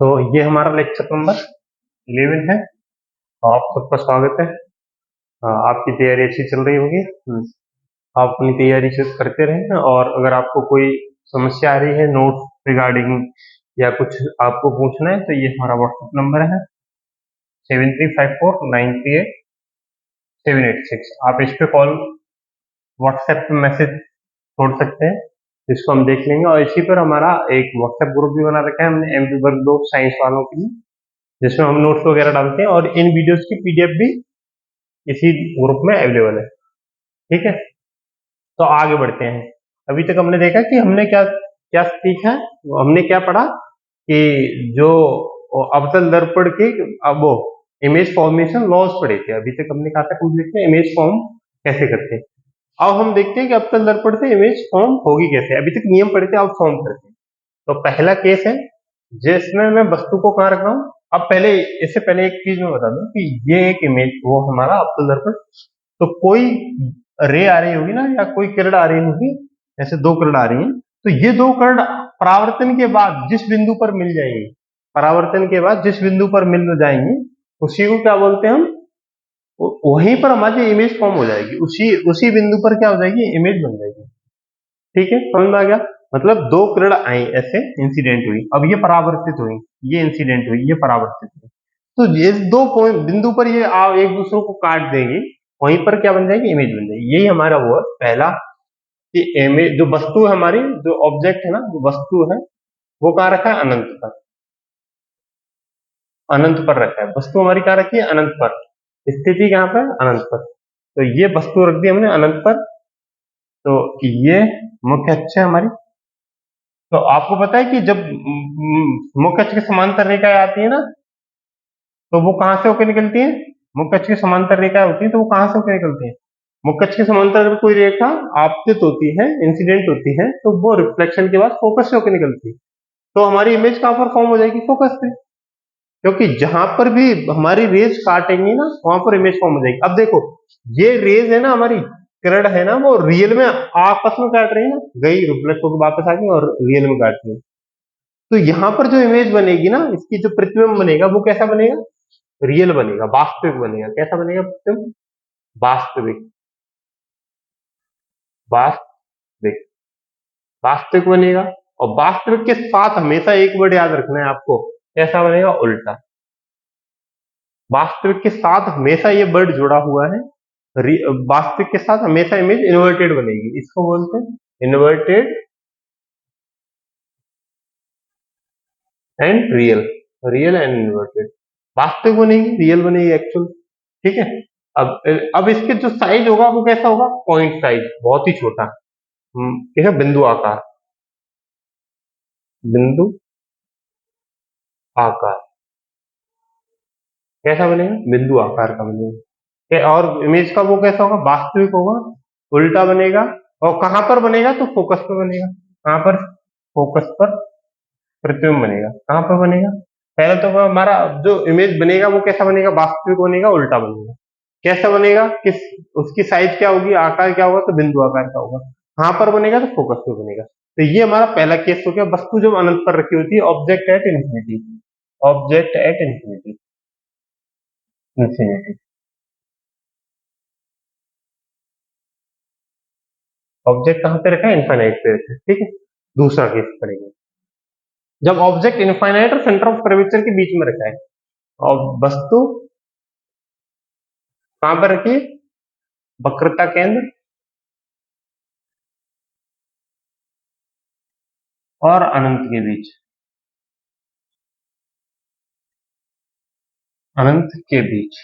तो ये हमारा लेक्चर नंबर 11 है। आप सबका स्वागत है। आपकी तैयारी अच्छी चल रही होगी। आप अपनी तैयारी से करते रहें, और अगर आपको कोई समस्या आ रही है नोट्स रिगार्डिंग या कुछ आपको पूछना है, तो ये हमारा व्हाट्सएप नंबर है 7354938786। आप इस पे कॉल, व्हाट्सएप पे मैसेज छोड़ सकते हैं, जिसको हम देख लेंगे। और इसी पर हमारा एक व्हाट्सएप ग्रुप भी बना रखा है हमने, एमपी वर्ग 2 साइंस वालों के लिए, जिसमें हम नोट्स वगैरह डालते हैं, और इन वीडियोस की पीडीएफ भी इसी ग्रुप में अवेलेबल है। ठीक है, तो आगे बढ़ते हैं। अभी तक हमने देखा कि हमने क्या क्या सीखा है, हमने क्या पढ़ा कि जो अवतल दर्पण के अब वो इमेज फॉर्मेशन लॉज पढ़े थे। अभी तक हमने कहा था कंप्लीट में इमेज फॉर्म कैसे करते हैं। अब हम देखते हैं कि अवतल दर्पण से इमेज फॉर्म होगी कैसे। अभी तक नियम पढ़े थे, अब फॉर्म करते हैं। तो पहला केस है जिसमें मैं वस्तु को कहाँ रख रहा हूँ। अब पहले, इससे पहले एक चीज मैं बता दूं कि ये एक इमेज, वो हमारा अवतल दर्पण, तो कोई रे आ रही होगी ना, या कोई किरण आ रही होगी, ऐसे दो किरण आ रही हैं, तो ये दो किरण परावर्तन के बाद जिस बिंदु पर मिल जाएंगी, परावर्तन के बाद जिस बिंदु पर मिल जाएंगी, उसी को क्या बोलते हैं हम, वहीं पर हमारी इमेज फॉर्म हो जाएगी। उसी उसी बिंदु पर क्या हो जाएगी, इमेज बन जाएगी। ठीक है, समझ में आ गया। मतलब दो किरण आई, ऐसे इंसिडेंट हुई, अब ये परावर्तित हुई, ये इंसिडेंट हुई, ये परावर्तित हुई, तो ये दो पॉइंट बिंदु पर ये एक दूसरे को काट देंगी, वहीं पर क्या बन जाएगी, इमेज बन जाएगी। यही हमारा वो है पहला, कि इमेज जो वस्तु है हमारी, जो ऑब्जेक्ट है ना, जो वस्तु है, वो कहाँ रखा है, अनंत पर। अनंत पर रखा है वस्तु हमारी, कहाँ रखी है, अनंत पर। स्थिति कहाँ पर, अनंत पर। तो ये वस्तु रख दी हमने अनंत पर। तो ये मुख्य अक्ष है हमारी। तो आपको पता है कि जब मुख्य अक्ष के समांतर रेखाएं आती है ना, तो वो कहां से होकर निकलती है, मुख्य अक्ष की समांतर रेखाएं होती है, तो वो कहां से होकर निकलती है, मुख्य अक्ष के समांतर अगर कोई रेखा आपतित होती है, इंसिडेंट होती है, तो वो रिफ्लेक्शन के बाद फोकस से होकर निकलती है। तो हमारी इमेज कहां पर फॉर्म हो जाएगी, फोकस पे। क्योंकि जहां पर भी हमारी रेज काटेंगी ना, वहां पर इमेज फॉर्म हो जाएगी। अब देखो, ये रेज है ना हमारी, किरण है ना, वो रियल में आपस में काट रही है ना, गई रिफ्लेक्ट होकर वापस आ गई और रियल में काट रही है। तो यहां पर जो इमेज बनेगी ना, इसकी जो प्रतिबिंब बनेगा, वो कैसा बनेगा, रियल बनेगा, वास्तविक बनेगा। कैसा बनेगा प्रतिबिंब, वास्तविक, वास्तविक, वास्तविक बनेगा। और वास्तविक के साथ हमेशा एक वर्ड याद रखना है आपको, कैसा बनेगा, उल्टा। वास्तविक के साथ हमेशा ये वर्ड जुड़ा हुआ है, वास्तविक के साथ हमेशा इमेज इन्वर्टेड बनेगी, इसको बोलते हैं inverted and real, real and inverted. वास्तविक बनेगी, रियल बनेगी, एक्चुअल। ठीक है। अब इसके जो साइज होगा वो कैसा होगा, पॉइंट साइज, बहुत ही छोटा। ठीक है, बिंदु आकार, बिंदु आकार कैसा बनेगा, बिंदु आकार का बनेगा। और इमेज का वो कैसा होगा, वास्तविक होगा, उल्टा बनेगा। और कहां पर बनेगा, तो फोकस पर बनेगा। कहां पर, फोकस पर प्रतिबिंब बनेगा। कहां पर बनेगा, पहले तो हमारा जो इमेज बनेगा वो कैसा बनेगा, वास्तविक बनेगा, उल्टा बनेगा। कैसा बनेगा, किस, उसकी साइज क्या होगी, आकार क्या होगा, तो बिंदु आकार का होगा। कहां पर बनेगा, तो फोकस पे बनेगा। तो ये हमारा पहला केस हो गया, वस्तु जब अनंत पर रखी होती है, object at infinity, object at infinity, infinity, object कहां पे रखा है, इनफाइनाइट पे रखा है। ठीक है, दूसरा केस पढ़ेंगे जब ऑब्जेक्ट इनफाइनाइट और सेंटर ऑफ कर्वेचर के बीच में रखा है, और वस्तु कहां पर रखी है, वक्रता केंद्र और अनंत के बीच, अनंत के बीच,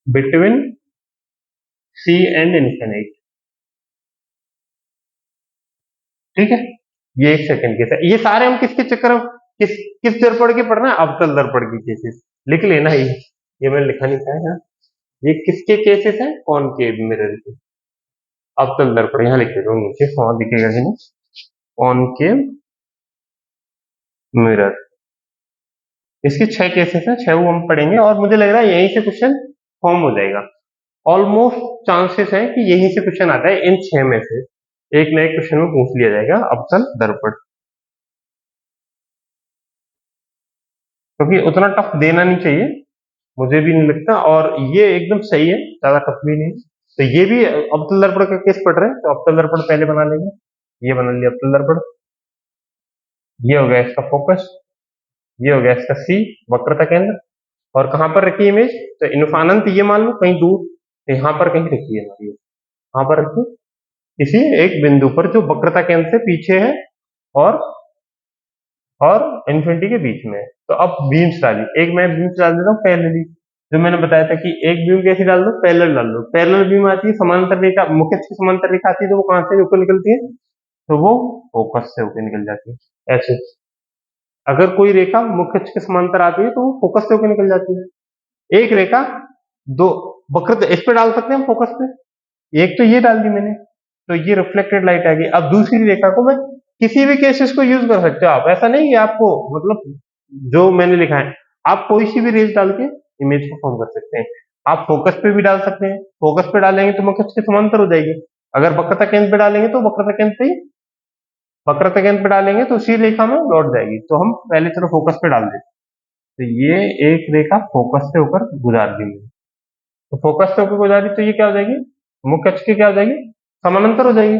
बिटवीन सी एंड इनफिनाइट। ठीक है, ये एक सेकंड केस है। ये सारे हम किसके चक्कर में, किस किस दर्पण के पढ़ना है, अवतल दर्पण के केसेस। लिख लेना ये मैंने लिखा नहीं था यहाँ। ये किसके केसेस है, कॉनकेव मिरर के, अवतल दर्पण, यहाँ लिख देता हूँ नीचे, वहां दिखेगा ही नहीं, कॉनकेव मिरर। इसके 6 केसेस हैं, 6 हम पढ़ेंगे, और मुझे लग रहा है यहीं से क्वेश्चन फॉर्म हो जाएगा। ऑलमोस्ट चांसेस है कि यहीं से क्वेश्चन आता है, इन 6 में से एक ना एक क्वेश्चन में पूछ लिया जाएगा अवतल दर्पण। क्योंकि उतना टफ देना नहीं चाहिए, मुझे भी नहीं लगता, और ये एकदम सही है, ज्यादा टफ भी नहीं। तो ये भी अवतल दर्पण का केस पढ़ रहे हैं, तो अवतल दर्पण पहले बना लेंगे। ये बना लिया अवतल दर्पण, ये हो गया इसका फोकस, ये हो गया इसका सी, वक्रता केंद्र। और कहां पर रखी इमेज, तो इन्फानंत ये मान लो कहीं दूर, तो यहाँ पर कहीं रखी है हमारी, कहां पर रखी, किसी एक बिंदु पर जो वक्रता केंद्र से पीछे है और इन्फिनिटी के बीच में है। तो अब बीम्स डाली, एक मैं बीम्स डाल देता हूँ पैरेलली, जो मैंने बताया था कि एक बीम कैसी डाल दो, पैरेलल डाल दो। पैरेलल बीम आती है, समांतर रेखा, मुख्य अक्ष की समांतर रेखा आती है, तो वो कहां से ऊपर निकलती है, तो वो फोकस से होकर निकल जाती है ऐसे। अगर कोई रेखा मुख्य अक्ष के समांतर आती है तो वो फोकस से होकर निकल जाती है। एक रेखा दो वक्र इस पे डाल सकते हैं फोकस पे, एक तो ये डाल दी मैंने, तो ये रिफ्लेक्टेड लाइट आ गई। अब दूसरी रेखा को मैं किसी भी केसेस को यूज कर सकते हो आप, ऐसा नहीं कि आपको मतलब जो मैंने लिखा है, आप कोई सी भी रेज डाल के इमेज को फॉर्म कर सकते हैं। आप फोकस पे भी डाल सकते हैं, फोकस पे डालेंगे तो मुख्य अक्ष के समांतर हो जाएगी। अगर वक्रता केंद्र पे डालेंगे तो वक्रता केंद्र पे ही, वक्रता केंद्र पे डालेंगे तो उसी रेखा में लौट जाएगी। तो हम पहले चलो फोकस पे डाल देते, तो ये एक रेखा फोकस से होकर गुजार दी, तो फोकस से होकर गुजारी, तो ये क्या हो जाएगी, मुख्य अक्ष की क्या हो जाएगी, समानांतर हो जाएगी,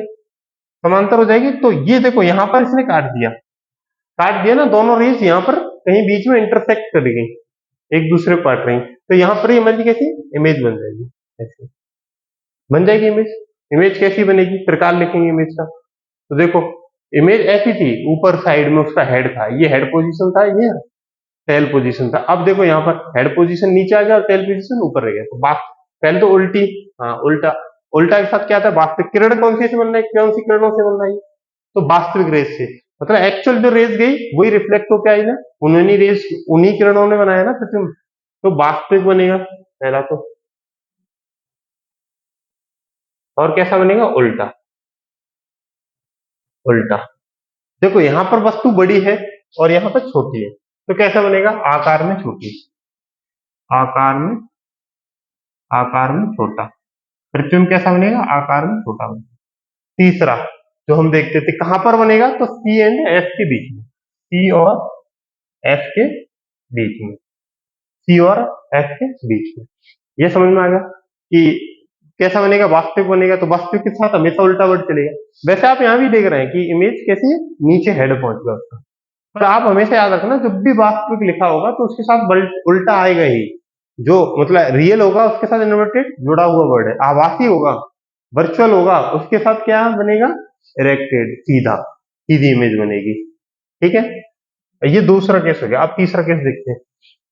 समांतर हो जाएगी। तो ये देखो यहाँ पर इसने काट दिया, काट दिया ना, दोनों रेस यहाँ पर कहीं बीच में इंटरसेक्ट कर गई, एक दूसरे को काट रही, तो यहाँ पर इमेज कैसी, इमेज बन जाएगी, ऐसे बन जाएगी इमेज। इमेज कैसी बनेगी, प्रकार लिखेंगे इमेज का, तो देखो इमेज ऐसी थी, ऊपर साइड में उसका हेड था, ये हेड पोजीशन था, ये टेल पोजीशन था। अब देखो यहाँ पर हेड पोजीशन नीचे आ गया और टेल पोजीशन ऊपर रह गया, तो बात पहले तो उल्टी, हाँ उल्टा, उल्टा के साथ क्या था, वास्तविक किरण कौन सी से बन रहा है, कौन सी किरणों से बन रहा है, तो वास्तविक रेस से, मतलब एक्चुअल जो रेस गई वही रिफ्लेक्ट होकर आई ना, उन्हीं रेस, उन्हीं किरणों ने बनाया ना प्रतिबिंब, तो वास्तविक बनेगा पहला तो। और कैसा बनेगा, उल्टा, उल्टा। देखो यहाँ पर वस्तु बड़ी है और यहाँ पर छोटी है, तो कैसा बनेगा, आकार में छोटी, आकार में, आकार में छोटा, प्रतिबिंब कैसा बनेगा, आकार में छोटा बनेगा। तीसरा जो हम देखते थे कहां पर बनेगा, तो सी एंड एफ के बीच में, सी और एफ के बीच में, सी और एफ के बीच में। ये समझ में आ गया कि कैसा बनेगा, वास्तविक बनेगा, तो वास्तविक के साथ हमेशा उल्टा वर्ड चलेगा। वैसे आप यहाँ भी देख रहे हैं कि इमेज कैसी है, नीचे हेड पहुंच गया उसका, पर आप हमेशा याद रखना जब भी वास्तविक लिखा होगा तो उसके साथ उल्टा आएगा ही, जो मतलब रियल होगा उसके साथ इन्वर्टेड जुड़ा हुआ वर्ड है, आभासी होगा, वर्चुअल होगा, उसके साथ क्या बनेगा, इरेक्टेड, सीधा, सीधी इमेज बनेगी। ठीक है, ये दूसरा केस हो गया। अब तीसरा केस देखते हैं,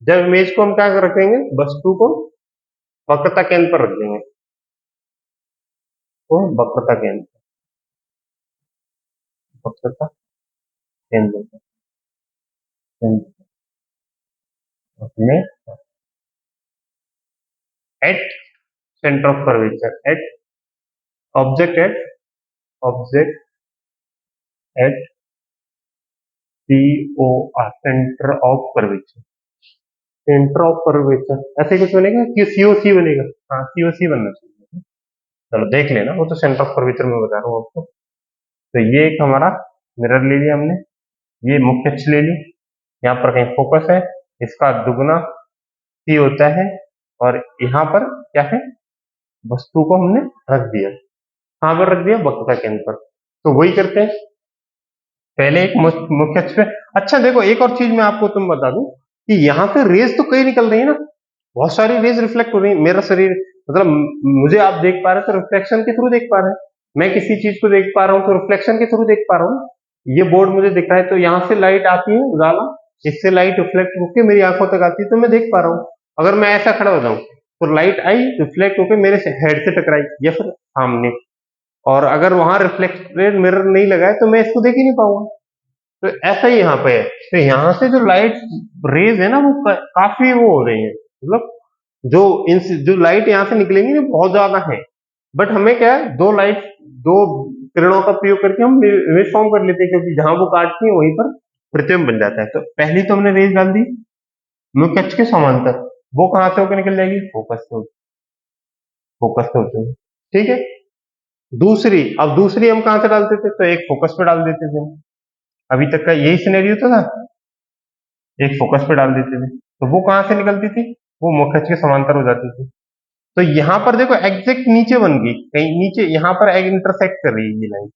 जब इमेज को हम क्या रखेंगे, वस्तु को वक्रता केंद्र पर रख देंगे, तो वक्रता केंद्र, वक्रता केंद्र में at centre of curvature, at object, at object at C O R, centre of curvature, centre of curvature ऐसे कुछ बनेगा कि सीओसी बनेगा, हाँ सीओसी बनना चाहिए, चलो देख लेना, वो तो सेंटर ऑफ कर्वेचर में बता रहा हूँ आपको। तो ये एक हमारा मिरर ले लिया हमने, ये मुख्य अक्ष ले ली, यहाँ पर कहीं फोकस है, इसका दुगना सी होता है, और यहाँ पर क्या है, वस्तु को हमने रख दिया, कहां पर रख दिया, वक्रता केंद्र पर। तो वही करते हैं, पहले एक मुख्य अक्ष पे। अच्छा देखो एक और चीज मैं आपको तुम बता दूं कि यहाँ से रेज तो कई निकल रही है ना, बहुत सारी रेज रिफ्लेक्ट हो रही है, मेरा शरीर मतलब मुझे आप देख पा रहे हो तो रिफ्लेक्शन के थ्रू देख पा रहे हैं, मैं किसी चीज को देख पा रहा हूँ तो रिफ्लेक्शन के थ्रू देख पा रहा हूँ। ये बोर्ड मुझे दिख रहा है, तो यहाँ से लाइट आती है उजाला, इससे लाइट रिफ्लेक्ट होकर मेरी आंखों तक आती है, तो मैं देख पा रहा हूँ। अगर मैं ऐसा खड़ा हो जाऊं तो लाइट आई, रिफ्लेक्ट होकर मेरे हेड से टकराई या फिर सामने, और अगर वहां रिफ्लेक्टेड मिरर नहीं लगा है तो मैं इसको देख ही नहीं पाऊंगा। तो ऐसा ही यहाँ पे है, तो यहाँ से जो लाइट रेज है ना वो काफी वो हो रही है, मतलब जो इन जो लाइट यहाँ से निकलेंगी ना बहुत ज्यादा है, बट हमें क्या है, दो लाइट, दो किरणों का प्रयोग करके हम इमेज फॉर्म कर लेते हैं, क्योंकि जहां वो काटती है वहीं पर प्रतिबिंब बन जाता है। तो पहली तो हमने रेज डाल दी मुख्य अक्ष के समांतर, वो कहां से होकर निकल जाएगी, फोकस से, फोकस से होते हुए। ठीक है, दूसरी, अब दूसरी हम कहां से डालते थे, तो एक फोकस पे डाल देते थे, अभी तक का यही सिनेरियो तो था, एक फोकस पे डाल देते थे, तो वो कहाँ से निकलती थी, वो मुख्य अक्ष के समांतर हो जाती थी। तो यहाँ पर देखो एग्जैक्ट नीचे बन गई, कहीं नीचे यहाँ पर इंटरसेक्ट कर रही है ये लाइन,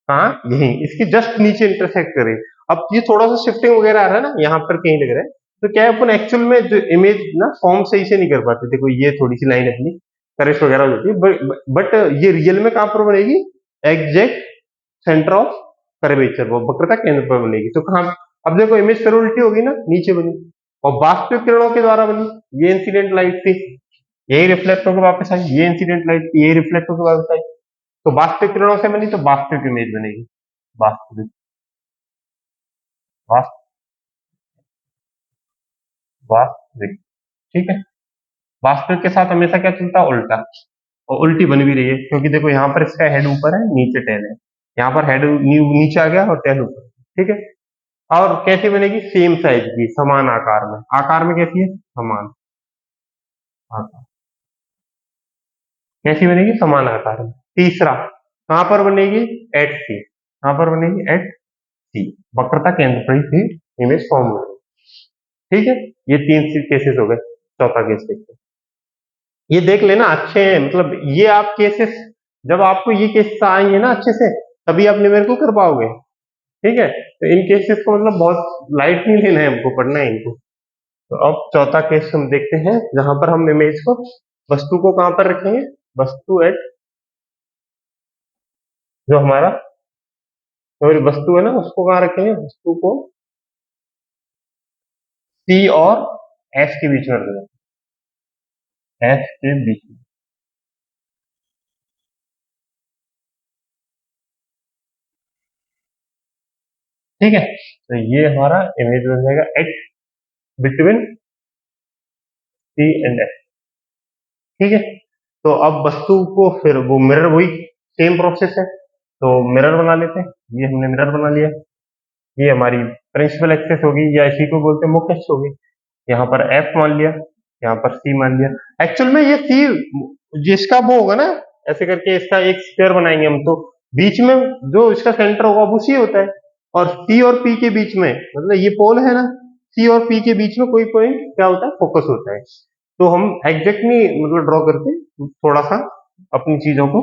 हाँ यही इसके जस्ट नीचे इंटरसेक्ट कर रही है। अब ये थोड़ा सा शिफ्टिंग वगैरह आ रहा है ना, यहाँ पर कहीं लग रहा है, तो क्या है अपन एक्चुअल में जो इमेज ना फॉर्म सही से नहीं कर पाते। देखो ये थोड़ी सी लाइन अपनी करेक्ट वगैरह हो जाती है, बट ये रियल में कहाँ पर बनेगी, एग्जैक्ट सेंटर ऑफ कर्वेचर, वो वक्रता केंद्र पर बनेगी। तो कहाँ, अब देखो इमेज फिर उल्टी होगी ना, नीचे बनी, और वास्तविक किरणों के द्वारा बनी, ये इंसिडेंट लाइट थी, यही रिफ्लेक्ट होकर वापस आई, ये इंसिडेंट लाइट थी, यही रिफ्लेक्ट होकर वापस आई। तो वास्तविक किरणों से बनी, तो वास्तविक इमेज बनेगी, वास्तविक, वास्त- वास्तविक, ठीक है। वास्तविक के साथ हमेशा क्या चलता है, उल्टा, और उल्टी बन भी रही है, क्योंकि देखो यहाँ पर इसका हेड ऊपर है, नीचे टेल है, यहाँ पर हेड नीचे आ गया और टेल ऊपर, ठीक है। और कैसे बनेगी, सेम साइज की, समान आकार में कैसी है, समान आकार, कैसी बनेगी, समान आकार में। तीसरा कहां पर बनेगी, एट सी, कहां पर बनेगी, एट सी, वक्रता केंद्र पर ही थी इमेज फॉर्म हो रही, ठीक है। ये तीन केसेस हो गए, चौथा केस देखते हैं। ये देख लेना अच्छे हैं, मतलब ये आप केसेस, जब आपको ये केसेस आएंगे ना अच्छे से, तभी आप न्यूमेरिकल कर पाओगे, ठीक है। तो इन केसेस को मतलब बहुत लाइट नहीं लेना है, हमको पढ़ना है इनको। तो अब चौथा केस हम देखते हैं, जहां पर हम इमेज को, वस्तु को कहां पर रखेंगे, वस्तु एट, जो हमारा जो वस्तु है ना उसको कहां रखेंगे, वस्तु को सी और एस के बीच में रखेंगे, एस के बीच में, ठीक है। तो ये हमारा इमेज बन जाएगा at between C and S, ठीक है। तो अब वस्तु को फिर वो मिरर, वही सेम प्रोसेस है, तो मिरर बना लेते हैं। ये हमने मिरर बना लिया, ये हमारी प्रिंसिपल एक्सेस होगी, या इसी को बोलते हैं मुख्य अक्ष होगी। यहाँ पर एफ मान लिया, यहाँ पर सी मान लिया। एक्चुअल में ये सी जिसका वो होगा ना, ऐसे करके इसका एक स्क्वायर बनाएंगे हम, तो बीच में जो इसका सेंटर होगा वो सी होता है, और सी और पी के बीच में, मतलब ये पोल है ना, सी और पी के बीच में कोई पॉइंट क्या होता है, फोकस होता है। तो हम एग्जैक्ट नहीं मतलब ड्रॉ करते, थोड़ा सा अपनी चीजों को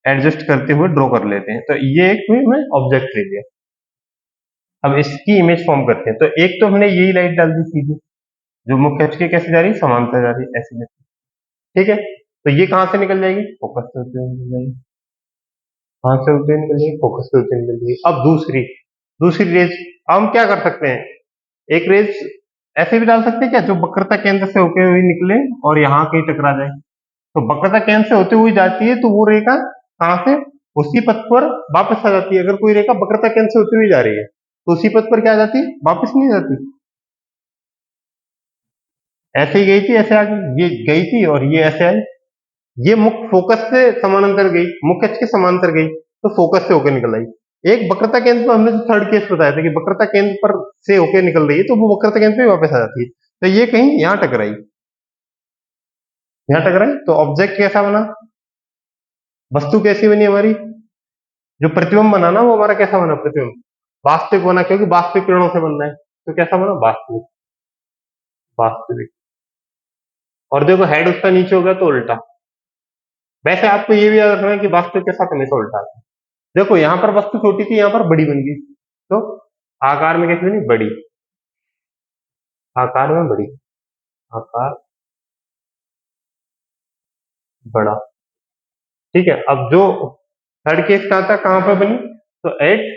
एडजस्ट करते हुए ड्रॉ कर लेते हैं। तो ये एक में ऑब्जेक्ट ले लिया। अब इसकी इमेज फॉर्म करते हैं। तो एक तो हमने यही लाइट डाल दी सीधी, जो मुख्य अक्ष के कैसे जा रही है, समांतर जा रही है, ऐसे जैसे, ठीक है। तो ये कहां से निकल जाएगी, फोकस से होते हुए निकल जाएगी, कहां से होते हुए निकल जाएगी, फोकस से होते हुए निकल जाएगी। अब दूसरी दूसरी रेज, अब हम क्या कर सकते हैं, एक रेज ऐसे भी डाल सकते हैं क्या, जो वक्रता केंद्र से होते हुए निकले और यहाँ कहीं टकरा जाए। तो वक्रता केंद्र से होते हुए जाती है, तो वो रेखा कहां से, उसी पथ पर वापस आ जाती है। अगर कोई रेखा वक्रता केंद्र से होती हुई जा रही है, तो उसी पथ पर क्या आ जाती है, वापस नहीं जाती, ऐसे ही गई थी, ऐसे आ गई, ये गई थी और ये ऐसे आई। ये मुख्य फोकस से समानांतर गई, मुख्य अक्ष के समांतर गई, तो फोकस से होकर निकल आई। एक वक्रता केंद्र पर हमने जो थर्ड केस बताया था कि वक्रता केंद्र पर से होकर निकल रही है, तो वो वक्रता केंद्र पे वापस आ जाती है। तो ये कहीं यहाँ टकराई, यहाँ टकराई, तो ऑब्जेक्ट कैसा बना, वस्तु कैसी बनी हमारी, जो प्रतिबिंब बना ना, वो हमारा कैसा बना, प्रतिबिंब वास्तविक बना, क्योंकि वास्तविक किरणों से बनना है, तो कैसा बना, वास्तविक, वास्तविक। और देखो हेड उसका नीचे हो गया तो उल्टा। वैसे आपको ये भी याद रखना है कि वास्तविक के साथ हमेशा उल्टा आता है। देखो यहाँ पर वस्तु छोटी थी, यहाँ पर बड़ी बन गई, तो आकार में कैसे बनी, बड़ी, आकार में बड़ी, आकार बड़ा, ठीक है। अब जो थर्ड केस कहा था, कहां पर बनी, तो एट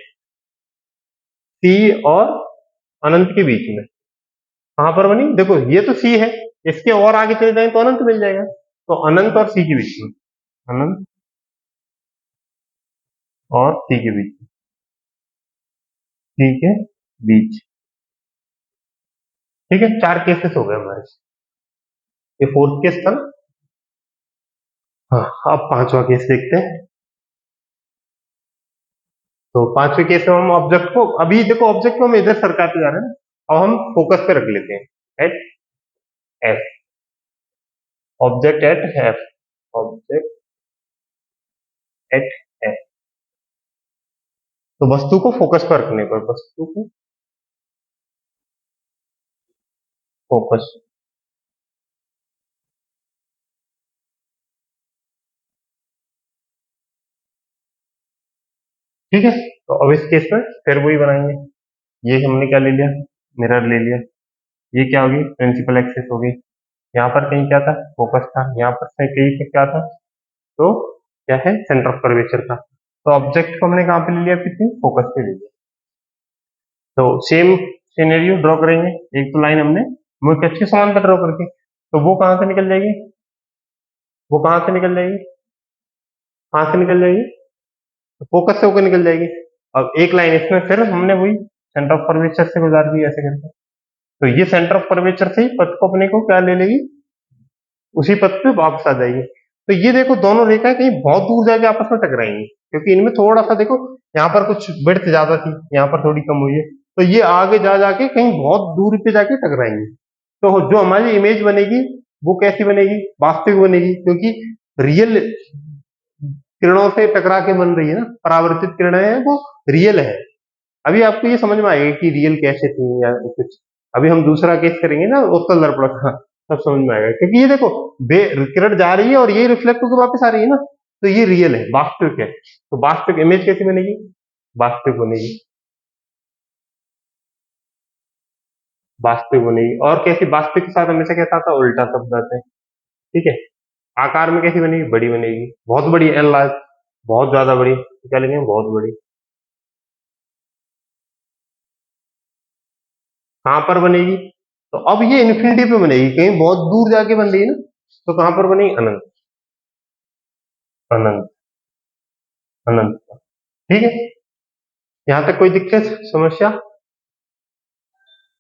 सी और अनंत के बीच में, कहां पर बनी, देखो ये तो सी है, इसके और आगे चले जाए तो अनंत मिल जाएगा, तो अनंत और सी के बीच में, अनंत और सी के बीच में, सी के बीच, ठीक है। चार केसेस हो गए हमारे, ये फोर्थ केस था ना। हाँ, अब पांचवा केस देखते हैं। तो पांचवे केस में हम ऑब्जेक्ट को, अभी देखो ऑब्जेक्ट को हम इधर सरकाते जा रहे हैं, अब हम फोकस पे रख लेते हैं, at F, object at F, object at F. तो वस्तु को फोकस पर रखने पर, वस्तु को फोकस। ठीक है, तो अब इस केस में फिर वही बनाएंगे। ये हमने क्या ले लिया, मिरर ले लिया। ये क्या होगी, प्रिंसिपल एक्सिस होगी। यहाँ पर कहीं क्या था, फोकस था। यहाँ पर से कहीं से क्या था, तो क्या है, सेंटर ऑफ कर्वेचर था। तो ऑब्जेक्ट को हमने कहाँ पे ले लिया, किसी फोकस पे ले लिया। तो सेम सिनेरियो ड्रॉ करेंगे। एक तो लाइन हमने मुख्य अक्ष के समांतर ड्रॉ करके, तो वो कहाँ से निकल जाएगी, वो कहाँ से निकल जाएगी, कहाँ से निकल जाएगी, तो फोकस से होकर निकल जाएगी। अब एक लाइन इसमें फिर हमने वही सेंटर ऑफ कर्वेचर से गुजार दी ऐसे करके। तो ये सेंटर ऑफ कर्वेचर से ही पथ को अपने को क्या ले लेगी, उसी पथ पे वापस आ जाएगी। तो ये देखो दोनों रेखाएं कहीं बहुत दूर जाके आपस में टकराएंगी, क्योंकि इनमें थोड़ा सा देखो, यहाँ पर कुछ विड्थ ज्यादा थी, यहाँ पर थोड़ी कम हुई है। तो ये आगे जा जाके कहीं बहुत दूर पे जाके टकराएंगी। तो जो हमारी इमेज बनेगी वो कैसी बनेगी, वास्तविक बनेगी, क्योंकि रियल किरणों से टकरा के बन रही है ना, परावर्तित किरणें हैं वो रियल है। अभी आपको ये समझ में आएगा कि रियल कैसे थी या कुछ। अभी हम दूसरा केस करेंगे ना उत्तल दर्पण का, तब समझ में आएगा। क्योंकि ये देखो किरण जा रही है और ये रिफ्लेक्ट होकर वापस आ रही है ना, तो ये रियल है, वास्तविक है। तो वास्तविक इमेज कैसी बनेगी, वास्तविक बनेगी, वास्तविक बनेगी। और कैसी, वास्तविक के साथ हमेशा कैसा आता है, उल्टा शब्द आता है। ठीक है, आकार में कैसी बनेगी, बड़ी बनेगी, बहुत बड़ी, एनलार्ज, बहुत ज्यादा बड़ी। तो क्या लिखेंगे, बहुत बड़ी। कहां पर बनेगी, तो अब ये इन्फिनिटी पे बनेगी, कहीं बहुत दूर जाके बन रही है ना, तो कहां पर बनेगी, अनंत, अनंत, अनंत। ठीक है, यहां तक कोई दिक्कत समस्या,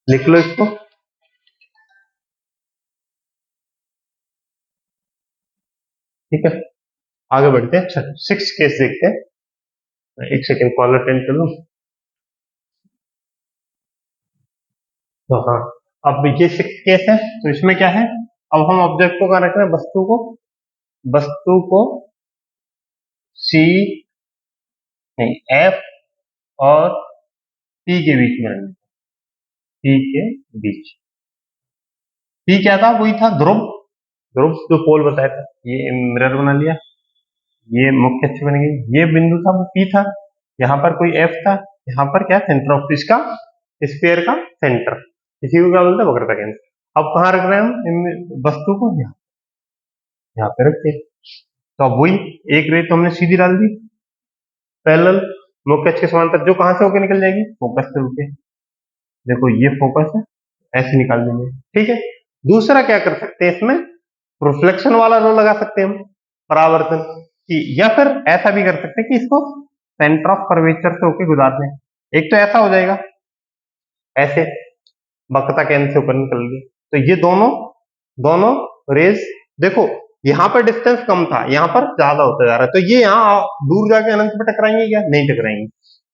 लिख लो इसको। ठीक है, आगे बढ़ते हैं। अच्छा, सिक्स केस देखते हैं। एक सेकेंड, कॉल अटेंड कर लूं। तो हाँ, अब ये सिक्स केस है, तो इसमें क्या है, अब हम ऑब्जेक्ट को कहाँ रख रहे हैं, वस्तु को, वस्तु को सी, नहीं, एफ और पी के बीच में रखना, पी के बीच। पी क्या था, वही था ध्रुव, ध्रुव जो पोल बताया था। ये मिरर बना लिया, ये मुख्य अक्ष बन गई। ये बिंदु था वो पी था, यहाँ पर कोई एफ था, यहाँ पर क्या, सेंटर ऑफ इसका, स्फीयर का सेंटर, इसी को क्या बोलते हैं, वक्रता केंद्र। अब कहाँ रख रहे हैं हम वस्तु को, यहाँ, यहाँ पे रखते हैं। तो अब वही एक रे तो हमने सीधी डाल दी पैरेलल, मुख्य अक्ष के समांतर, जो कहां से होकर निकल जाएगी, फोकस से होके। देखो ये फोकस है, ऐसे निकाल देंगे। ठीक है, दूसरा क्या कर सकते हैं इसमें, रिफ्लेक्शन वाला रो लगा सकते हैं हम, परावर्तन की, या फिर ऐसा भी कर सकते हैं कि इसको सेंटर ऑफ कर्वेचर से होकर गुजार दें। एक तो ऐसा हो जाएगा, ऐसे वक्रता केंद्र से ऊपर निकल गई। तो ये दोनों दोनों रेज, देखो यहाँ पर डिस्टेंस कम था, यहाँ पर ज्यादा होता जा रहा है, तो ये यहाँ दूर जाके अनंत पे टकराएंगे क्या, नहीं टकराएंगे।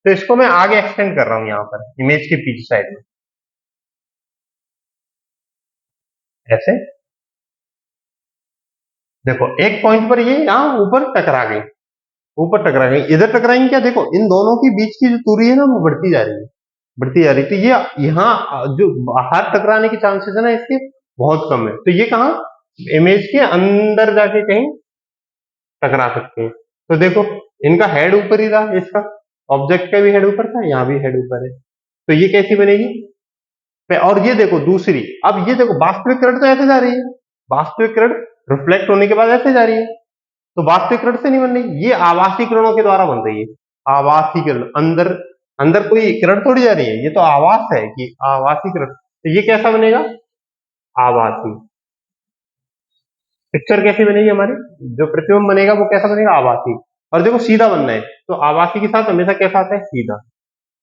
तो इसको मैं आगे एक्सटेंड कर रहा हूँ, यहाँ पर इमेज के पीछे साइड में, ऐसे। देखो एक पॉइंट पर ये यहाँ ऊपर टकरा गई, ऊपर टकरा गई, इधर टकराएंगे क्या, देखो इन दोनों के बीच की जो दूरी है ना, वो बढ़ती जा रही है, बढ़ती जा रही है। तो ये यहाँ जो बाहर टकराने के चांसेस है ना इसके, बहुत कम है। तो ये कहाँ, इमेज के अंदर जाके कहीं टकरा सकते हैं। तो देखो इनका हेड ऊपर ही रहा, इसका ऑब्जेक्ट का भी हेड ऊपर था, यहाँ भी हेड ऊपर है। तो ये कैसी बनेगी, और ये देखो दूसरी, अब ये देखो वास्तविक किरण तो ऐसे जा रही है, वास्तविक किरण रिफ्लेक्ट होने के बाद ऐसे जा रही है, तो वास्तविक किरण से नहीं बन रही, ये आभासी किरणों के द्वारा बन रही है। आभासी किरण, अंदर अंदर कोई किरण थोड़ी जा रही है, ये तो आवास है कि आभासी किरण। तो ये कैसा बनेगा, आभासी। पिक्चर कैसी बनेगी हमारी, जो प्रतिबिंब बनेगा वो कैसा बनेगा, आभासी। और देखो सीधा बनना है, तो आभासी के साथ हमेशा कैसा आता है, सीधा।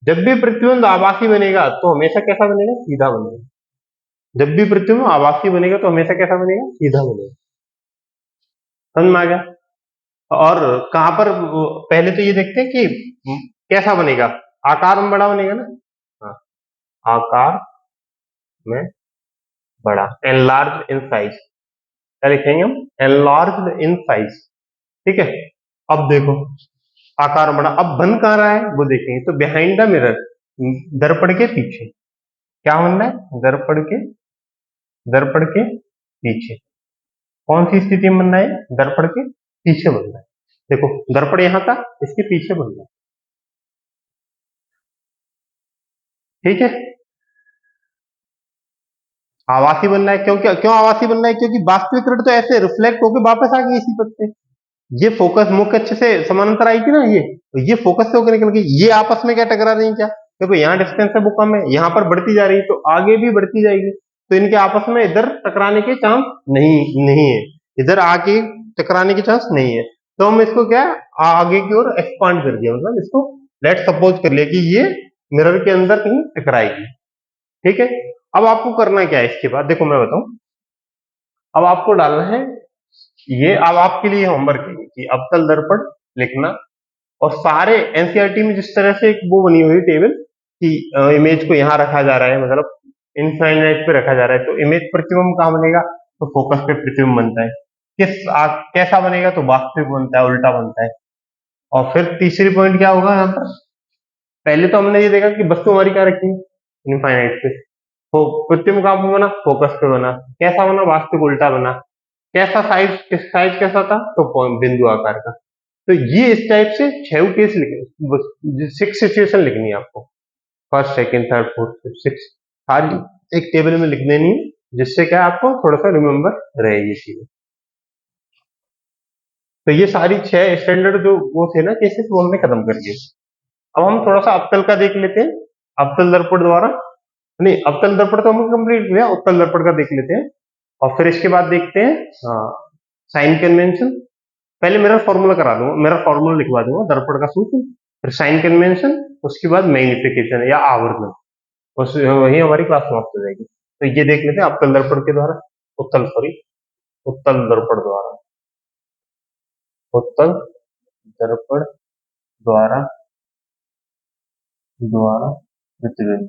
जब भी प्रतिबिंब आभासी बनेगा तो हमेशा कैसा बनेगा, सीधा बनेगा। जब भी प्रतिबिंब आभासी बनेगा तो हमेशा कैसा बनेगा, सीधा बनेगा। समझ में आ गया। और कहां पर, पहले तो ये देखते हैं कि कैसा बनेगा, आकार में बड़ा बनेगा ना, हाँ, आकार में बड़ा, एनलार्ज इन साइज। क्या लिखेंगे हम, एनलार्ज इन साइज। ठीक है, अब देखो आकार बड़ा, अब बन कहां रहा है वो देखेंगे। तो बिहाइंड द मिरर, दर्पण के पीछे क्या बन रहा है, दर्पण के दर्पण के पीछे। कौन सी स्थिति में बनना है? दर्पण के पीछे बनना है। देखो दर्पण यहां था, इसके पीछे बनना है, ठीक है। आवासी बनना है, क्योंकि क्यों आवासी बनना है? क्योंकि वास्तविक किरण तो ऐसे रिफ्लेक्ट होकर वापस आ गई इसी पथ पे। ये फोकस मुख्य अक्ष से समानांतर आई थी ना, ये तो ये फोकस से होकर निकल गई। ये आपस में क्या टकरा रही क्या? देखो यहाँ डिस्टेंस है वो कम है, यहाँ पर बढ़ती जा रही है तो आगे भी बढ़ती जाएगी, तो इनके आपस में इधर टकराने के चांस नहीं नहीं है, इधर आगे टकराने के चांस नहीं है। तो हम इसको क्या आगे की ओर एक्सपांड कर दिया, मतलब इसको लेट सपोज कर लिया कि ये मिरर के अंदर कहीं टकराएगी, ठीक है। अब आपको करना क्या है इसके बाद, देखो मैं बताऊं। अब आपको डालना है ये, अब आपके लिए होमवर्क है कि अवतल दर्पण लिखना, और सारे एनसीईआरटी में जिस तरह से एक वो बनी हुई टेबल कि इमेज को यहाँ रखा जा रहा है, मतलब इनफाइनाइट पे रखा जा रहा है, तो इमेज प्रतिबिंब कहाँ बनेगा? तो फोकस पे प्रतिबिंब बनता है। कैसा बनेगा? तो वास्तविक बनता है, उल्टा बनता है। और फिर तीसरी पॉइंट क्या होगा यहाँ पर? पहले तो हमने ये देखा कि वस्तु हमारी क्या रखी है इनफाइनाइट पे, तो प्रतिबिंब कहाँ पे बना? फोकस पे बना। कैसा बना? वास्तविक उल्टा बना। कैसा साइज, साइज कैसा था? तो बिंदु आकार का। तो ये इस टाइप से 6 केस लिखे, 6 सिचुएशन लिखनी है आपको, first second third fourth fifth six, सारी एक टेबल में लिख देनी है, जिससे क्या आपको थोड़ा सा रिमेम्बर रहे ये चीजें। तो ये सारी 6 स्टैंडर्ड जो वो थे ना केसेस, वो हमने खत्म कर दिए। अब हम थोड़ा सा अवतल का देख लेते हैं, अवतल दर्पण द्वारा, नहीं अवतल दर्पण तो हमने कंप्लीट किया, उत्तल दर्पण का देख लेते हैं। और फिर इसके बाद देखते हैं साइन कन्वेंशन। पहले मेरा फॉर्मूला करा दूंगा, मेरा फॉर्मूला लिखवा दूंगा, दर्पण का सूत्र, फिर साइन कन्वेंशन, उसके बाद मैग्निफिकेशन या आवर्धन, उस वही हमारी क्लास समाप्त हो जाएगी। तो ये देख लेते हैं अवतल दर्पण के द्वारा, उत्तल सॉरी उत्तल दर्पण द्वारा, उत्तल दर्पण द्वारा द्वारा प्रतिबिंब,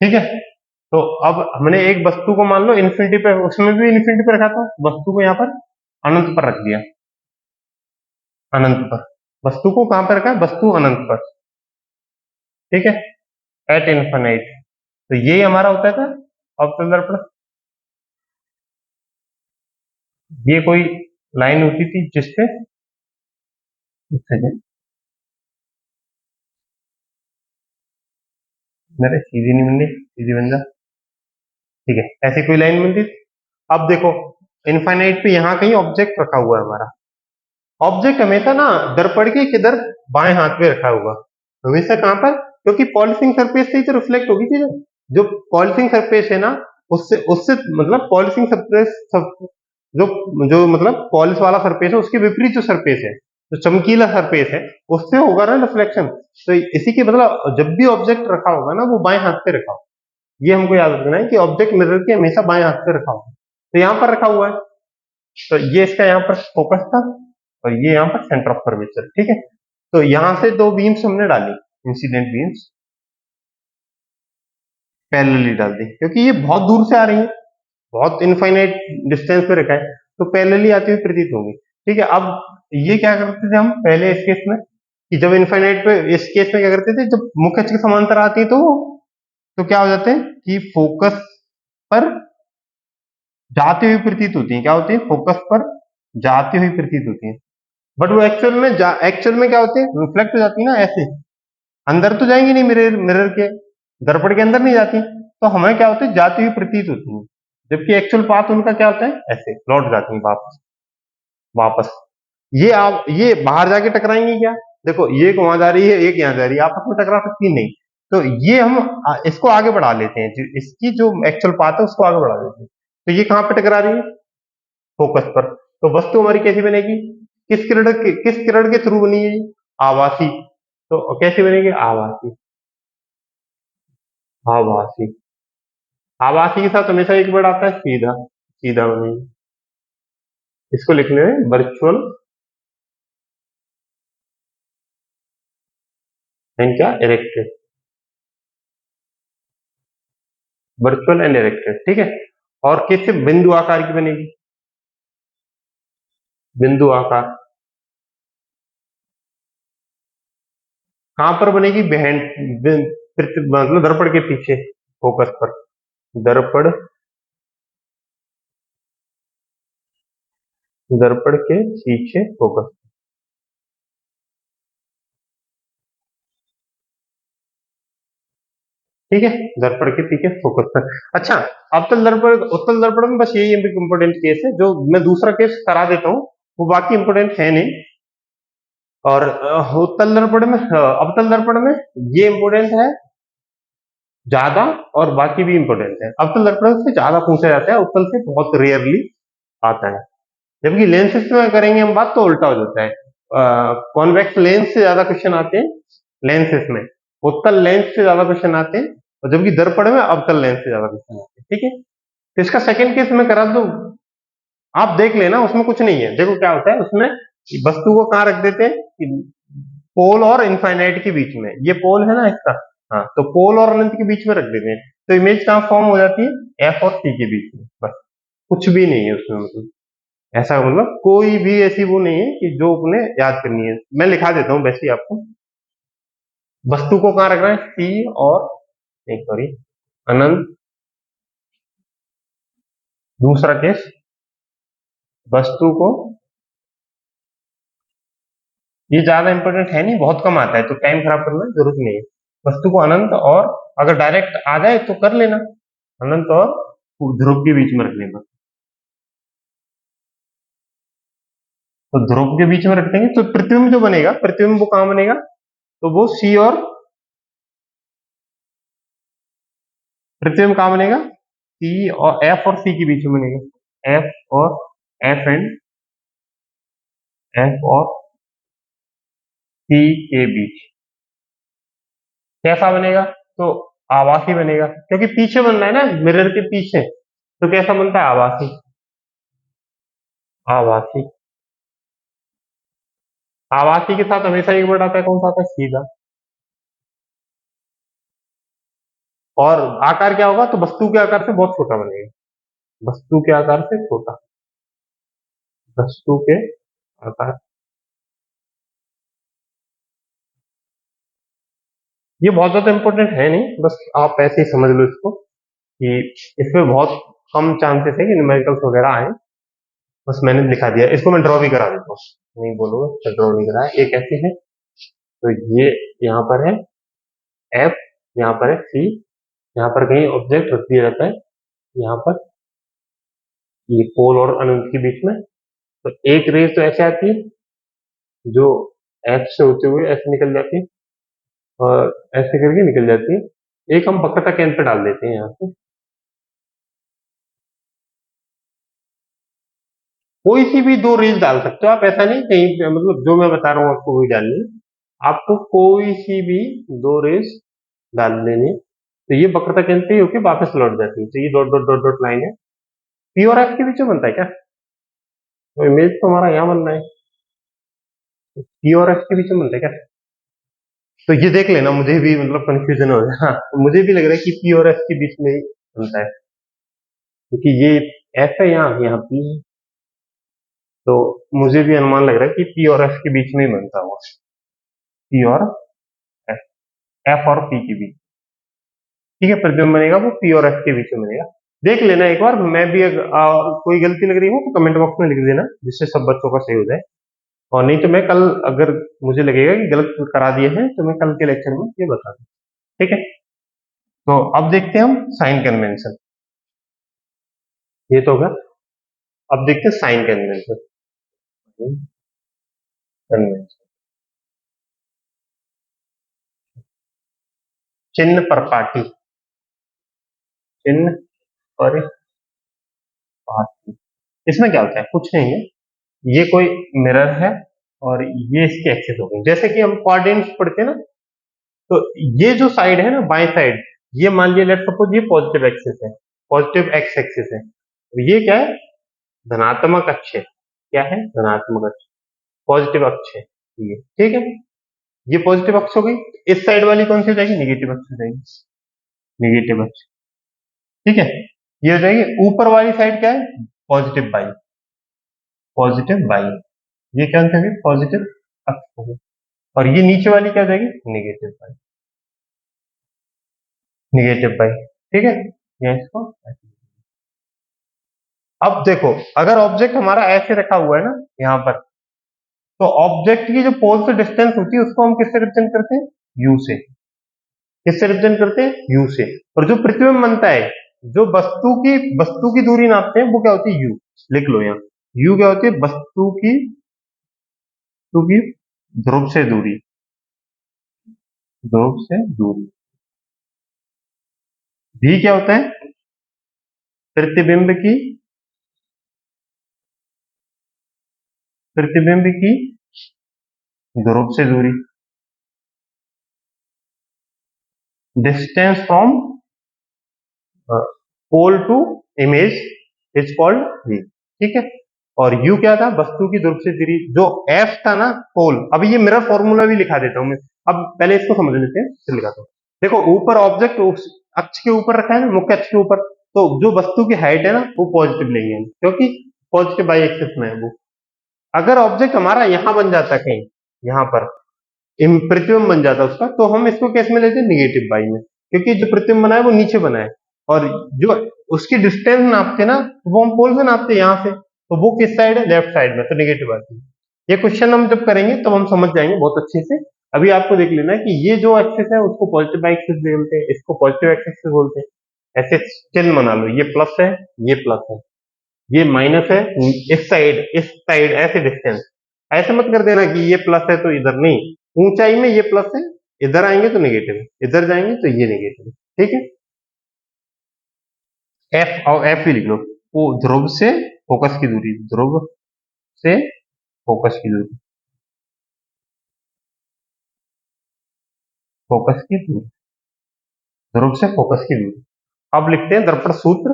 ठीक है। तो अब हमने एक वस्तु को मान लो इन्फिनिटी पे, उसमें भी इन्फिनिटी पे रखा था, वस्तु को यहाँ पर अनंत पर रख दिया, अनंत पर। वस्तु को कहां पर रखा है? वस्तु अनंत पर, ठीक है, एट इन्फिनाइट। तो ये हमारा होता था अवतल दर्पण। ये कोई लाइन होती थी जिसपे, एक सेकंड, मेरे सीधी नहीं बन रही, सीधी बन जा, ठीक है, ऐसी कोई लाइन बनती थी। अब देखो इनफाइनाइट पे यहाँ कहीं ऑब्जेक्ट रखा हुआ है हमारा, ऑब्जेक्ट हमेशा ना दर्पण के किधर? बाएं हाथ पे रखा होगा, हमेशा कहां पर? क्योंकि पॉलिशिंग सरफेस से ही तो रिफ्लेक्ट होगी चीजें। जो पॉलिशिंग सरफेस है ना, उससे उससे मतलब पॉलिशिंग सरफेस जो जो मतलब पॉलिश वाला सरफेस है, उसके विपरीत जो सरफेस है, जो चमकीला सरफेस है, उससे होगा ना रिफ्लेक्शन। तो इसी के मतलब जब भी ऑब्जेक्ट रखा होगा ना, वो बाएं हाथ पे रखा होगा। ये हमको याद रखना है कि ऑब्जेक्ट मिरर के हमेशा बाएं हाथ पे रखा होगा। तो यहाँ पर रखा हुआ है, तो ये इसका यहाँ पर फोकस था, और ये यहाँ पर सेंटर ऑफ कर्वेचर, ठीक है। तो यहाँ से 2 बीम्स हमने डाली, इंसिडेंट बीम्स पैरेलली डाल दी, क्योंकि ये बहुत दूर से आ रही है, बहुत इनफाइनाइट डिस्टेंस पे रखा है, तो पैरेलली आती हुई प्रतीत होंगी, ठीक है। अब ये क्या करते थे हम पहले इस केस में, कि जब इनफाइनाइट पे, इस केस में क्या करते थे, जब मुख्य अक्ष के समांतर आती है तो क्या हो जाते हैं कि फोकस पर जाती हुई प्रतीत होती है। क्या होती है? फोकस पर जाती हुई प्रतीत होती है, बट वो एक्चुअल में क्या होते हैं? रिफ्लेक्ट हो जाती है ना, ऐसे अंदर तो जाएंगी नहीं, मिरर के दर्पण के अंदर नहीं जाती, तो हमें क्या होती है? जाती हुई प्रतीत होती है, जबकि एक्चुअल पाथ उनका क्या होता है? ऐसे लौट जाती है वापस वापस। ये बाहर जाके टकराएंगी क्या? देखो ये एक वहां जा रही है, एक यहाँ जा रही है, आपस में टकरा सकती नहीं। तो ये हम इसको आगे बढ़ा लेते हैं, इसकी जो एक्चुअल पाथ है उसको आगे बढ़ा लेते हैं। तो ये कहां पे टकरा रही है? फोकस पर। तो वस्तु हमारी कैसी बनेगी? किस किरण के थ्रू बनी है? आभासी। तो कैसे बनेगी? आभासी, आभासी। आभासी के साथ हमेशा एक वर्ड आता है सीधा, सीधा बनेगी। इसको लिखने में वर्चुअल एंड क्या? इरेक्टेड, वर्चुअल एंड इरेक्टेड, ठीक है। और किससे? बिंदु आकार की बनेगी, बिंदु आकार, कहां पर बनेगी? बिहाइंड, मतलब दर्पण के पीछे, फोकस पर, दर्पण, दर्पण के पीछे फोकस। ठीक है, दर्पण के पीछे फोकस पर। अच्छा, अवतल दर्पण, उत्तल दर्पण में बस यही इंपॉर्टेंट केस है, जो मैं दूसरा केस करा देता हूँ, वो बाकी इंपॉर्टेंट है नहीं। और उत्तल दर्पण में, अवतल दर्पण में ये इंपॉर्टेंट है ज्यादा, और बाकी भी इंपॉर्टेंट है। अवतल दर्पण से ज्यादा पूछा जाता है, उत्तल से बहुत रेयरली आता है। जबकि लेंसेज में करेंगे हम बात तो उल्टा हो जाता है, कॉन्वेक्स लेंस से ज्यादा क्वेश्चन आते हैं लेंसेज में, उत्तल लेंस से ज्यादा क्वेश्चन आते हैं, और जबकि दर्पण में अवतल लेंस से ज्यादा क्वेश्चन आते हैं। ठीक है, तो इसका सेकंड केस मैं करा दूं, आप देख लेना, उसमें कुछ नहीं है। देखो क्या होता है उसमें, वस्तु को कहाँ रख देते हैं? पोल और इनफाइनाइट के बीच में, ये पोल है ना इसका, हाँ, तो पोल और अनंत के बीच में रख देते हैं, तो इमेज कहाँ फॉर्म हो जाती है? एफ और सी के बीच में, बस, कुछ भी नहीं है उसमें, मतलब ऐसा, मतलब कोई भी ऐसी वो नहीं है कि जो अपने याद करनी है। मैं लिखा देता हूँ वैसे ही आपको, वस्तु को कहाँ रखना है? सी और, एक सॉरी, अनंत। दूसरा केस, वस्तु को, ये ज्यादा इंपॉर्टेंट है नहीं, बहुत कम आता है, तो टाइम खराब करना जरूरत नहीं है। वस्तु को अनंत और, अगर डायरेक्ट आ जाए तो कर लेना, अनंत और ध्रुव के बीच में रख लेना। तो ध्रुव के बीच में रख देंगे तो प्रतिबिंब जो बनेगा, प्रतिबिंब वो कहां बनेगा? तो वो सी और, प्रतिबिंब कहां बनेगा? सी और एफ और सी के बीच में बनेगा, एफ और, एफ एंड, एफ और सी के बीच। कैसा बनेगा? तो आवासी बनेगा, क्योंकि पीछे बन रहा है ना, मिरर के पीछे, तो कैसा बनता है? आवासी, आवासी। आवासी के साथ हमेशा एक वर्ड आता है, कौन सा आता है? सीधा। और आकार क्या होगा? तो वस्तु के आकार से बहुत छोटा बनेगा, वस्तु के आकार से छोटा, वस्तु के आकार। ये बहुत ज्यादा इंपॉर्टेंट है नहीं, बस आप ऐसे ही समझ लो इसको, कि इसमें बहुत कम चांसेस है कि न्यूमेरिकल्स वगैरह आए। बस मैंने लिखा दिया, इसको मैं ड्रॉ भी करा देता हूँ, नहीं बोलूंगा ड्रॉ नहीं करा है, एक ऐसी है, तो ये यहाँ पर है एफ, यहाँ पर है सी, यहाँ पर कहीं ऑब्जेक्ट रख दिया जाता है, यहाँ पर ये पोल और अनंत के बीच में। तो एक रेस तो ऐसे आती है जो एफ से होते हुए ऐसे निकल जाती है, और ऐसे करके निकल जाती है। एक हम वक्रता केंद्र पे डाल देते हैं यहाँ पे, कोई सी भी दो रेस डाल सकते हो आप, ऐसा नहीं कहीं पे, मतलब जो मैं बता रहा हूँ आपको वही डालनी है, आपको कोई सी भी दो रेस डाल देनी है। तो ये वक्रता केंद्र पे ही होके वापस लौट जाती है, तो ये dot dot dot dot line है। पी और एफ के बीच में बनता है क्या? तो इमेज तो हमारा यहाँ बन रहा है, पी और एफ के बीच में बनता है क्या? तो ये देख लेना, मुझे भी मतलब कंफ्यूजन हो रहा है, हाँ, तो मुझे भी लग रहा है कि पी और एफ के बीच में ही बनता है, क्योंकि ये एफ है, यहाँ पी है, तो मुझे भी अनुमान लग रहा है कि पी और एफ के बीच में ही बनता हुआ, पी और एफ, एफ और पी के बीच। ठीक है, प्रतिबिंब बनेगा वो पी और एफ के बीच में बनेगा। देख लेना एक बार, मैं भी कोई गलती लग रही हो तो कमेंट बॉक्स में लिख देना, जिससे सब बच्चों का सही हो जाए। और नहीं तो मैं कल, अगर मुझे लगेगा कि गलत करा दिए हैं, तो मैं कल के लेक्चर में ये बता दूँ। ठीक है, तो अब देखते हैं हम साइन कन्वेंशन, ये तो होगा। अब देखते हैं साइन कन्वेंशन, कन्वेंशन, चिन्ह प्रपाटी, चिन्ह पर पाती। इसमें क्या होता है? कुछ नहीं है, ये कोई मिरर है, और ये इसकी एक्सिस हो गई। जैसे कि हम कोऑर्डिनेट्स पढ़ते हैं ना, तो ये जो साइड है ना, बाएं साइड, ये मान लिया, लेट सपोज ये पॉजिटिव एक्सिस है, पॉजिटिव एक्स एक्सिस है, तो ये क्या है? धनात्मक अक्ष है। क्या है? धनात्मक अक्ष, पॉजिटिव अक्ष है ये। ठीक है, ये पॉजिटिव अक्ष हो गई। इस साइड वाली कौन सी हो जाएगी? निगेटिव अक्ष हो जाएगी, निगेटिव अक्ष। ठीक है, ये हो जाएगी। ऊपर वाली साइड क्या है? पॉजिटिव बाई, पॉजिटिव बाई, ये क्या हो गई? पॉजिटिव अक्ष हो गई। और ये नीचे वाली क्या हो जाएगी, नेगेटिव पाई, नेगेटिव पाई। ठीक है, या इसको अब देखो, अगर ऑब्जेक्ट हमारा ऐसे रखा हुआ है ना यहाँ पर, तो ऑब्जेक्ट की जो पोल से डिस्टेंस होती है उसको हम किससे रिप्रेजेंट करते हैं, यू से। किससे रिप्रेजेंट करते हैं, यू से। और जो प्रतिबिंब बनता है, जो वस्तु की दूरी नापते हैं, वो क्या होती है, यू। लिख लो यहाँ, यू क्या होती है, वस्तु की ध्रुव से दूरी, ध्रुव से दूरी। भी क्या होता है, प्रतिबिंब की ध्रुव से दूरी, distance from pole to image is called V. ठीक है, और यू क्या था, वस्तु की ध्रुव से दूरी। जो एफ था ना, पोल, अब ये मेरा फॉर्मूला भी लिखा देता हूं मैं। अब पहले इसको समझ लेते हैं, फिर लिखाता हूं। देखो, ऊपर ऑब्जेक्ट उस अक्ष के ऊपर रखा है ना, मुख्य अक्ष के ऊपर, तो जो वस्तु की हाइट है ना, वो पॉजिटिव लेंगे हम, क्योंकि पॉजिटिव बाई एक्सिस में है वो। अगर ऑब्जेक्ट हमारा यहां बन जाता कहीं, यहां पर प्रतिबिंब बन जाता उसका, तो हम इसको केस में लेते हैं, निगेटिव बाई में, क्योंकि जो प्रतिबिंब बना है वो नीचे बना है। और जो उसकी डिस्टेंस नापते ना, वो हम पोल से नापते यहाँ से, तो वो किस साइड है, लेफ्ट साइड में, तो निगेटिव आती है। ये क्वेश्चन हम जब करेंगे तब हम समझ जाएंगे बहुत अच्छे से। अभी आपको देख लेना है कि ये जो एक्सिस है उसको पॉजिटिव बाई एक्सिस बोलते हैं, इसको पॉजिटिव एक्सिस बोलते हैं। ऐसे चिन्ह बना लो, ये प्लस है, ये प्लस है, ये माइनस है, इस साइड ऐसे डिस्टेंस। ऐसे मत कर देना कि ये प्लस है तो इधर नहीं, ऊंचाई में ये प्लस है, इधर आएंगे तो नेगेटिव है, इधर जाएंगे तो ये नेगेटिव है। ठीक है, एफ, और एफ ही लिख लो, वो ध्रुव से फोकस की दूरी, ध्रुव से फोकस की दूरी, फोकस की दूरी, ध्रुव से फोकस की दूरी। अब लिखते हैं दर्पण सूत्र,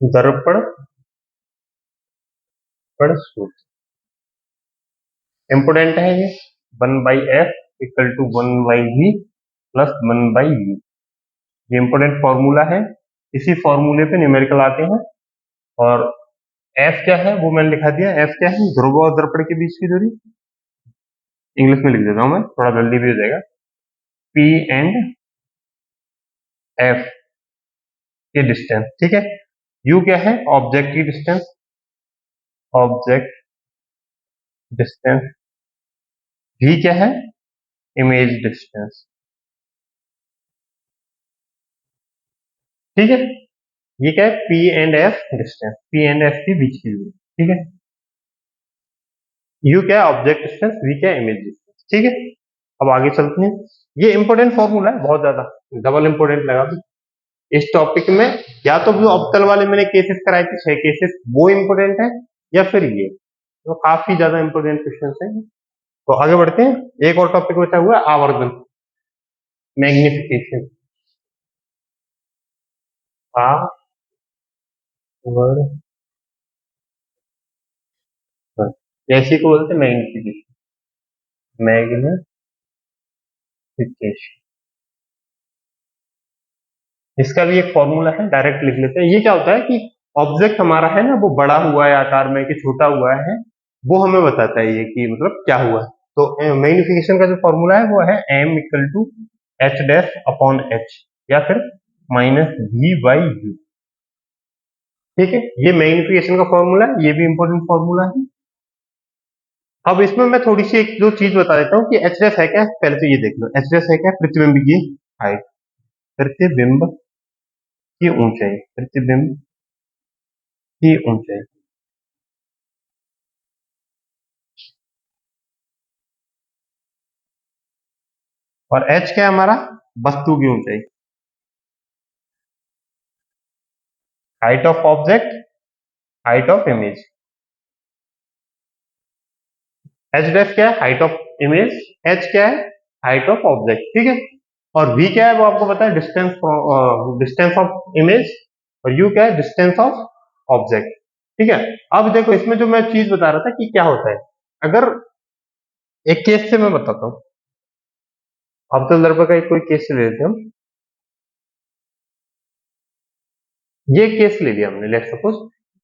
दर्पण पर सूत्र इंपोर्टेंट है ये, 1/f equal to 1/v plus 1/u। ये इंपोर्टेंट फॉर्मूला है, इसी फॉर्मूले पे न्यूमेरिकल आते हैं। और एफ क्या है वो मैंने लिखा दिया, एफ क्या है, ध्रुव और दर्पण के बीच की दूरी। इंग्लिश में लिख देता हूं मैं, थोड़ा जल्दी भी हो जाएगा। पी एंड एफ के डिस्टेंस, ठीक है। यू क्या है, ऑब्जेक्ट की डिस्टेंस, ऑब्जेक्ट डिस्टेंस। भी क्या है, इमेज डिस्टेंस। ठीक है, ये क्या है, P and F distance, P and F के बीच की दूरी। ठीक है, यू क्या है, ऑब्जेक्ट डिस्टेंस, वी क्या है, इमेज डिस्टेंस। ठीक है, अब आगे चलते हैं। ये इंपोर्टेंट फॉर्मूला है, बहुत ज्यादा डबल इंपोर्टेंट लगा इस टॉपिक में। या तो जो अब कल वाले मैंने केसेस कराए थे, 6 केसेस, वो इंपोर्टेंट है, या फिर ये, तो काफी ज्यादा इंपोर्टेंट क्वेश्चन है। तो आगे बढ़ते हैं, एक और टॉपिक बचा हुआ है, आवर्धन, मैग्निफिकेशन। आवर्धन, जैसे को बोलते हैं मैग्निफिकेशन, मैग्निफिकेशन। इसका भी एक फॉर्मूला है, डायरेक्ट लिख लेते हैं। ये क्या होता है कि ऑब्जेक्ट हमारा है ना, वो बड़ा हुआ है आकार में कि छोटा हुआ है, वो हमें बताता है ये कि मतलब क्या हुआ है। तो मैग्निफिकेशन का जो फॉर्मूला है वो है m equal to H dash upon H, या फिर माइनस v बाई यू। ठीक है, ये मैग्निफिकेशन का फॉर्मूला है, ये भी इंपॉर्टेंट फॉर्मूला है। अब इसमें मैं थोड़ी सी एक दो चीज बता देता हूँ कि एच डैश है क्या। पहले तो ये देख लो, एच डैश है क्या, प्रतिबिंब की हाइट, प्रतिबिंब की ऊंचाई, प्रतिबिंब की ऊंचाई। और एच क्या है हमारा, वस्तु की ऊंचाई, height of object, height of image. H dash क्या है, हाइट ऑफ इमेज, एच क्या है, हाइट ऑफ ऑब्जेक्ट। ठीक है, और वी क्या है वो आपको पता है, डिस्टेंस ऑफ इमेज, और यू क्या है, डिस्टेंस ऑफ ऑब्जेक्ट। ठीक है, अब देखो इसमें जो मैं चीज बता रहा था कि क्या होता है, अगर एक केस से मैं बताता हूँ, अवतल दर्पण का एक कोई केस ले लेते हैं हम। ये केस ले लिया हमने, लेट्स सपोज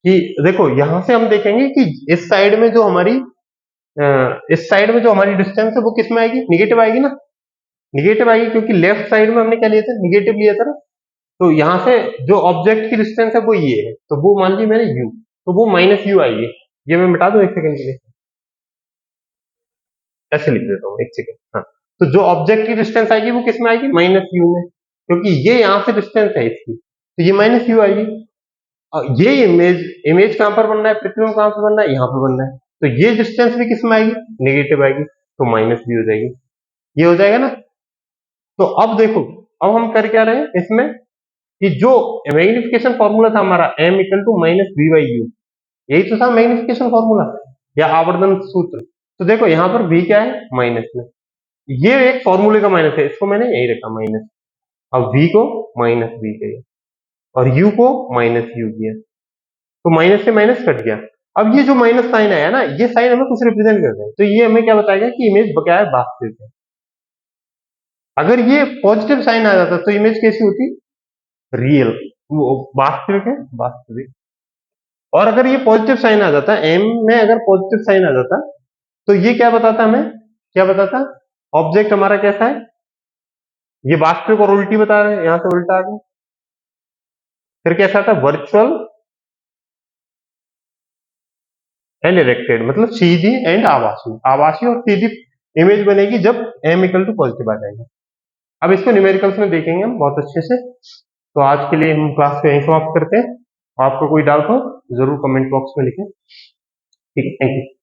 कि देखो यहां से हम देखेंगे कि इस साइड में जो हमारी इस साइड में जो हमारी डिस्टेंस है वो किस में आएगी, निगेटिव आएगी ना, निगेटिव आएगी, क्योंकि लेफ्ट साइड में हमने क्या लिया था, निगेटिव लिया था ना। तो यहाँ से जो ऑब्जेक्ट की डिस्टेंस है वो ये है, तो वो मान ली मैंने u, तो वो माइनस u आएगी। ये मैं मिटा दूं एक सेकंड के लिए, ऐसे लिख देता हूँ, एक सेकंड। हाँ, तो जो ऑब्जेक्ट की डिस्टेंस आएगी वो किस में आएगी, माइनस u में, क्योंकि ये यहाँ से डिस्टेंस है इसकी, तो ये माइनस u आएगी। ये इमेज इमेज कहां पर बन रहा है, प्रतिबिंब कहां पर बन रहा है, यहाँ पर बन रहा है, तो ये डिस्टेंस भी किस में आएगी, नेगेटिव आएगी, तो माइनस भी हो जाएगी। ये हो जाएगा ना। तो अब देखो, अब हम कर क्या रहे हैं इसमें, कि जो मैग्निफिकेशन फॉर्मूला था हमारा m equal to minus V by U, यही तो था मैग्निफिकेशन फॉर्मूला या आवर्धन सूत्र। तो देखो यहाँ पर v क्या है, माइनस में, ये एक फॉर्मूले का माइनस है, इसको मैंने यही रखा माइनस। अब v को माइनस v किया और u को माइनस u किया, तो माइनस से माइनस कट गया। अब ये जो माइनस साइन आया ना, ये साइन हमें कुछ रिप्रेजेंट करता है, तो ये हमें क्या बताएगा कि इमेज क्या है, वास्तविक है। अगर ये पॉजिटिव साइन आ जाता तो इमेज कैसी होती, रियल, वो वास्तविक है, वास्तविक। और अगर ये पॉजिटिव साइन आ जाता, एम में अगर पॉजिटिव साइन आ जाता, तो ये क्या बताता हमें, क्या बताता, ऑब्जेक्ट हमारा कैसा है, ये वास्तविक और उल्टी बता रहे हैं, यहां से उल्टा आ गया। फिर कैसा था, वर्चुअल एंड इरेक्टेड, मतलब सीधी एंड आभासी, आभासी और सीधी इमेज बनेगी जब m इक्वल टू पॉजिटिव आ जाएगा। अब इसको न्यूमेरिकल्स में देखेंगे हम बहुत अच्छे से। तो आज के लिए हम क्लास को यहीं समाप्त करते हैं। आपको कोई डाउट हो जरूर कमेंट बॉक्स में लिखें। ठीक है, थैंक यू।